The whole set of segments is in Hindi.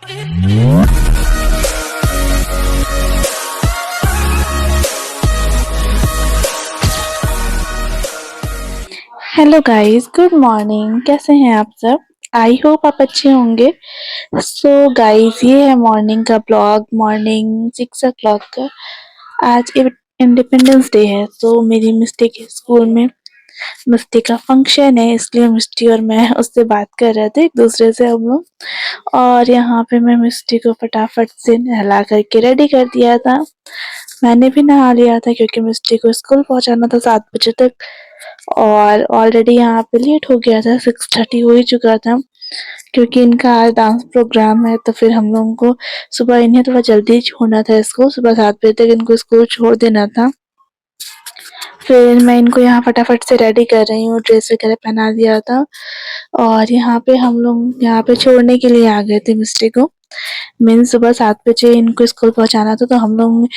Hello guys, good morning. कैसे हैं आप सब? आई होप आप अच्छे होंगे। सो गाइस, ये है मॉर्निंग का ब्लॉग। मॉर्निंग 6 o'clock का। आज इंडिपेंडेंस डे है, तो मेरी मिस्टी के स्कूल में मिस्टी का फंक्शन है, इसलिए मिस्टी और मैं उससे बात कर रहे थे एक दूसरे से हम लोग। और यहाँ पे मैं मिस्टी को फटाफट से नहला करके रेडी कर दिया था। मैंने भी नहा लिया था क्योंकि मिस्टी को स्कूल पहुंचाना था 7 बजे तक। और ऑलरेडी यहाँ पे लेट हो गया था, 6:30 हो ही चुका था क्योंकि इनका आज डांस प्रोग्राम है। तो फिर हम लोगों को सुबह इन्हें थोड़ा जल्दी छोड़ना था स्कूल, सुबह 7 बजे तक इनको स्कूल छोड़ देना था। फिर मैं इनको यहाँ फटाफट से रेडी कर रही हूँ, ड्रेस वगैरह पहना दिया था। और यहाँ पे हम लोग यहाँ पे छोड़ने के लिए आ गए थे मिस्टी को। मीन्स सुबह 7 बजे इनको स्कूल पहुँचाना था, तो हम लोग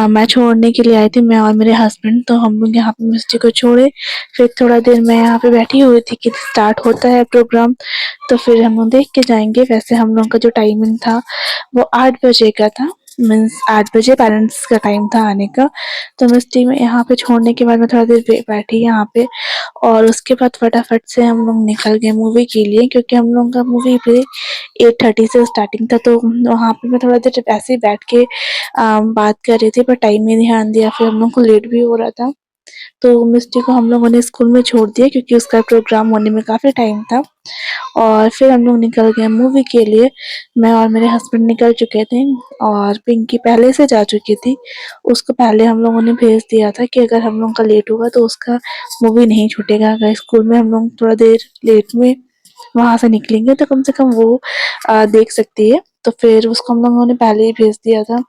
मैं छोड़ने के लिए आई थी, मैं और मेरे हस्बैंड। तो हम लोग यहाँ पे मिस्टी को छोड़े। फिर थोड़ा देर मैं यहाँ पे बैठी हुई थी कि स्टार्ट होता है प्रोग्राम, तो फिर हम लोग देख के जाएंगे। वैसे हम लोग का जो टाइमिंग था वो 8 बजे का था। मीन्स 8 बजे पेरेंट्स का टाइम था आने का। तो मिस्टी में यहाँ पे छोड़ने के बाद मैं थोड़ा देर बैठी यहाँ पे, और उसके बाद फटाफट से हम लोग निकल गए मूवी के लिए, क्योंकि हम लोग का मूवी भी 8:30 से स्टार्टिंग था। तो वहाँ पे मैं थोड़ा देर ऐसे ही बैठ के बात कर रही थी, पर टाइम में ध्यान दिया, फिर हम लोग को लेट भी हो रहा था। तो मिस्टी को हम लोगों ने स्कूल में छोड़ दिया क्योंकि उसका प्रोग्राम होने में काफ़ी टाइम था। और फिर हम लोग निकल गए मूवी के लिए। मैं और मेरे हस्बैंड निकल चुके थे, और पिंकी पहले से जा चुकी थी। उसको पहले हम लोगों ने भेज दिया था कि अगर हम लोग का लेट होगा तो उसका मूवी नहीं छूटेगा। अगर स्कूल में हम लोग थोड़ा देर लेट में वहाँ से निकलेंगे तो कम से कम वो देख सकती है। तो फिर उसको हम लोगों ने पहले ही भेज दिया था,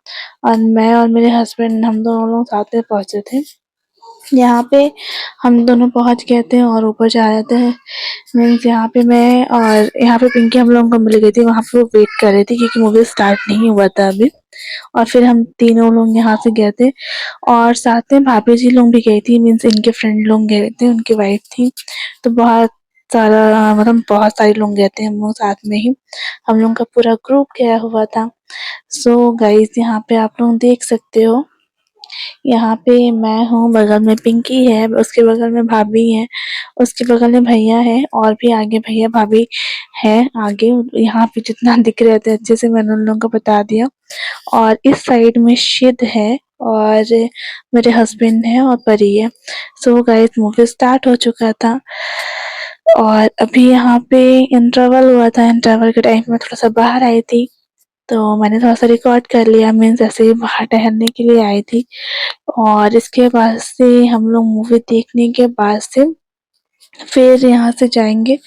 और मैं और मेरे हस्बैंड हम दोनों लोग साथ में पहुँचे थे। यहाँ पे हम दोनों पहुँच गए थे और ऊपर जा रहे थे। मीन्स यहाँ पे मैं और यहाँ पे पिंकी हम लोगों को मिल गई थी, वहाँ पे वो वेट कर रही थी क्योंकि मूवी स्टार्ट नहीं हुआ था अभी। और फिर हम तीनों लोग यहाँ से गए थे, और साथ में भाभी जी लोग भी गई थी। मीन्स इनके फ्रेंड लोग गए थे, उनकी वाइफ थी। तो बहुत सारा मतलब बहुत सारे लोग गए थे, हम लोग साथ में ही, हम लोग का पूरा ग्रुप गया हुआ था। सो गाइस, यहाँ पे आप लोग देख सकते हो, यहाँ पे मैं हूँ, बगल में पिंकी है, उसके बगल में भाभी है, उसके बगल में भैया है, और भी आगे भैया भाभी है आगे। यहाँ पे जितना दिख रहे थे अच्छे से मैंने उन लोगों को बता दिया। और इस साइड में शिद है, और मेरे हस्बैंड है, और परी है। सो गाइस, मूवी स्टार्ट हो चुका था, और अभी यहाँ पे इंटरवल हुआ था। इंटरवल के टाइम में थोड़ा सा बाहर आई थी, तो मैंने थोड़ा सा रिकॉर्ड कर लिया। मीन्स ऐसे ही बाहर टहलने के लिए आई थी। और इसके बाद से हम लोग मूवी देखने के बाद से फिर यहाँ से जाएंगे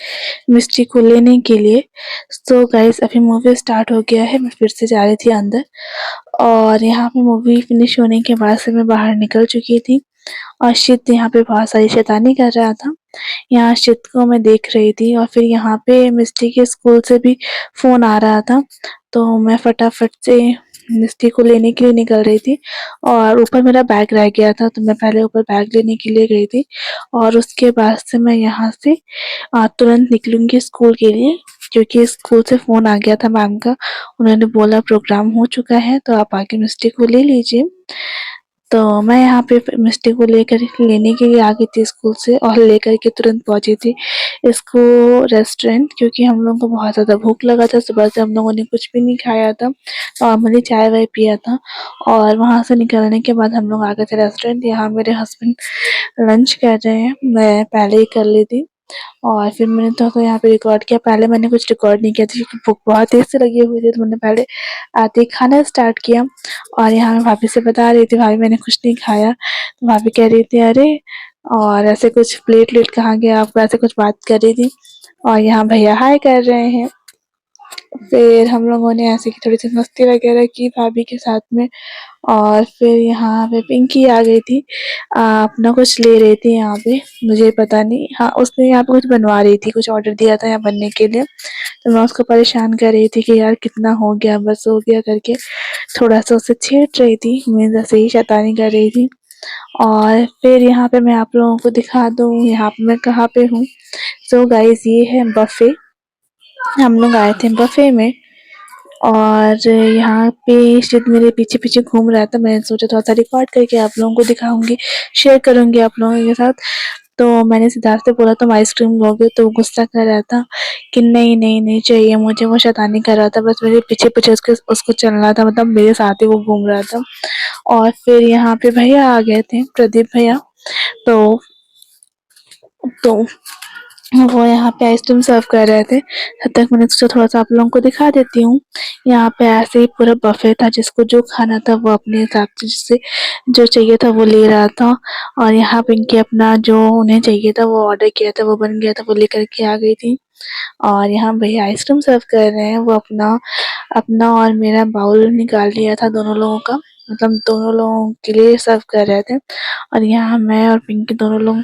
मिस्टी को लेने के लिए। सो गाइस, अभी मूवी स्टार्ट हो गया है, मैं फिर से जा रही थी अंदर। और यहाँ पे मूवी फिनिश होने के बाद से मैं बाहर निकल चुकी थी, और शित यहाँ पे बहुत सारी शैतानी कर रहा था। यहाँ शित को मैं देख रही थी, और फिर यहाँ पे मिस्टी के स्कूल से भी फ़ोन आ रहा था, तो मैं फटाफट से मिस्टी को लेने के लिए निकल रही थी। और ऊपर मेरा बैग रह गया था, तो मैं पहले ऊपर बैग लेने के लिए गई थी, और उसके बाद से मैं यहाँ से तुरंत निकलूँगी स्कूल के लिए, क्योंकि स्कूल से फ़ोन आ गया था मैम का। उन्होंने बोला प्रोग्राम हो चुका है, तो आप आके मिस्टी को ले लीजिए। तो मैं यहाँ पे मिस्टी को लेने के लिए आ गई थी स्कूल से, और लेकर के तुरंत पहुँची थी इसको रेस्टोरेंट, क्योंकि हम लोगों को बहुत ज़्यादा भूख लगा था। सुबह से हम लोगों ने कुछ भी नहीं खाया था, नॉर्मली चाय वाय पिया था। और वहाँ से निकलने के बाद हम लोग आ गए थे रेस्टोरेंट। यहाँ मेरे हस्बैंड लंच कर रहे हैं, मैं पहले ही कर ली थी। और फिर मैंने तो यहाँ पे रिकॉर्ड किया। पहले मैंने कुछ रिकॉर्ड नहीं किया था क्योंकि भूख बहुत तेज से लगी हुई थी, तो मैंने पहले आते ही खाना स्टार्ट किया। और यहाँ मैं भाभी से बता रही थी, भाभी मैंने कुछ नहीं खाया। तो भाभी कह रही थी अरे, और ऐसे कुछ प्लेट वेट कहाँ गया आपका, ऐसे कुछ बात कर रही थी। और यहाँ भैया हाय कर रहे हैं। फिर हम लोगों ने ऐसे की थोड़ी सी मस्ती वगैरह की भाभी के साथ में। और फिर यहाँ पे पिंकी आ गई थी, अपना कुछ ले रही थी यहाँ पे, मुझे पता नहीं। हाँ, उसने यहाँ पे कुछ बनवा रही थी, कुछ ऑर्डर दिया था यहाँ बनने के लिए। तो मैं उसको परेशान कर रही थी कि यार कितना हो गया, बस हो गया करके थोड़ा सा उसे छेड़ रही थी। मैं जैसे ही शैतानी कर रही थी। और फिर यहाँ पे मैं आप लोगों को दिखा दूँ यहाँ पे मैं कहाँ पे हूँ। सो गाइस, ये है बफे। हम लोग आए थे बफे में, और यहाँ पे शिव मेरे पीछे पीछे घूम रहा था। मैंने सोचा थोड़ा सा रिकॉर्ड करके आप लोगों को दिखाऊंगी, शेयर करूंगी आप लोगों के साथ। तो मैंने सिद्धार्थ से बोला तुम आइसक्रीम लोगे, तो वो गुस्सा कर रहा था कि नहीं नहीं नहीं चाहिए मुझे। वो शैतानी कर रहा था, बस मेरे पीछे पीछे उसको चलना था, मतलब मेरे साथ ही वो घूम रहा था। और फिर यहाँ पे भैया आ गए थे, प्रदीप भैया। तो तो वो यहाँ पे आइसक्रीम सर्व कर रहे थे। तब तक मैंने सोचा थोड़ा सा आप लोगों को दिखा देती हूँ। यहाँ पे ऐसे ही पूरा बफे था, जिसको जो खाना था वो अपने हिसाब से जिससे जो चाहिए था वो ले रहा था। और यहाँ पे इनके अपना जो उन्हें चाहिए था वो ऑर्डर किया था, वो बन गया था, वो लेकर के आ गई थी। और यहाँ भैया आइसक्रीम सर्व कर रहे हैं। वो अपना अपना और मेरा बाउल निकाल लिया था दोनों लोगों का, मतलब दोनों लोगों के लिए सर्व कर रहे थे। और यहाँ मैं और पिंकी दोनों लोग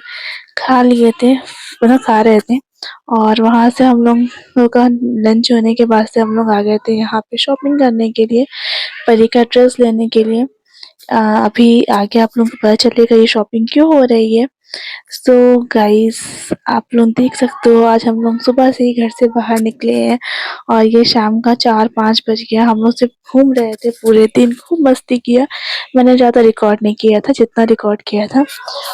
खा लिए थे, मतलब खा रहे थे। और वहाँ से हम लोग का लंच होने के बाद से हम लोग आ गए थे यहाँ पे शॉपिंग करने के लिए, परी का ड्रेस लेने के लिए। अभी आगे आप लोगों को पता चलेगा ये शॉपिंग क्यों हो रही है। सो गाइस, आप लोग देख सकते हो आज हम लोग सुबह से ही घर से बाहर निकले हैं और ये शाम का 4-5 बज गया। हम लोग सिर्फ घूम रहे थे, पूरे दिन खूब मस्ती किया। मैंने ज़्यादा रिकॉर्ड नहीं किया था, जितना रिकॉर्ड किया था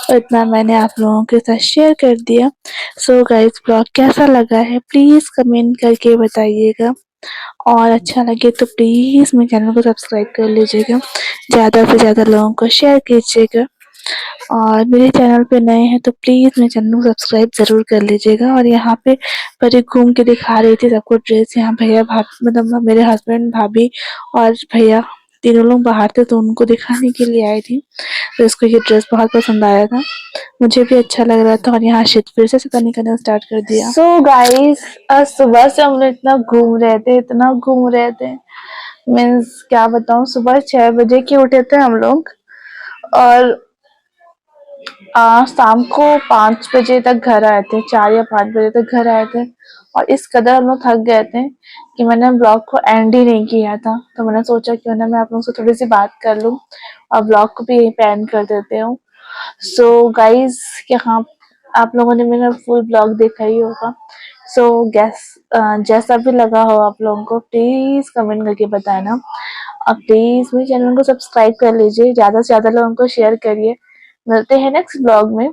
उतना मैंने आप लोगों के साथ शेयर कर दिया। सो गाइस, ब्लॉग कैसा लगा है प्लीज़ कमेंट करके बताइएगा, और अच्छा लगे तो प्लीज़ मेरे चैनल को सब्सक्राइब कर लीजिएगा, ज़्यादा से ज़्यादा लोगों को शेयर कीजिएगा। और मेरे चैनल पे नए हैं तो प्लीज़ मेरे चैनल को सब्सक्राइब ज़रूर कर लीजिएगा। और यहाँ पे परी घूम के दिखा रही थी सबको ड्रेस। यहाँ भैया भाभी, मतलब मेरे हस्बैंड, भाभी और भैया तीनों लोग बाहर थे, तो उनको दिखाने के लिए आई थी। तो इसको ये ड्रेस बहुत पसंद आया था, मुझे भी अच्छा लग रहा था। और यहाँ शिट फिर से शैतानी करना स्टार्ट कर दिया। सो गाइस, आज सुबह से हम लोग इतना घूम रहे थे, इतना घूम रहे थे, मीन्स क्या बताऊँ। सुबह 6 बजे के उठे थे हम लोग, और शाम को 5 बजे तक घर आए थे, 4 या 5 बजे तक घर आए थे। और इस कदर हम लोग थक गए थे कि मैंने ब्लॉग को एंड ही नहीं किया था। तो मैंने सोचा क्यों ना मैं आप लोगों से थोड़ी सी बात कर लूँ और ब्लॉग को भी यहीं पे एंड कर देते हूँ। सो गाइज, यहाँ आप लोगों ने मेरा फुल ब्लॉग देखा ही होगा। सो जैसा भी लगा हो आप लोगों को प्लीज कमेंट करके बताना। और प्लीज मेरे चैनल को सब्सक्राइब कर लीजिए, ज्यादा से ज्यादा लोगों को शेयर करिए। मिलते हैं नेक्स्ट ब्लॉग में।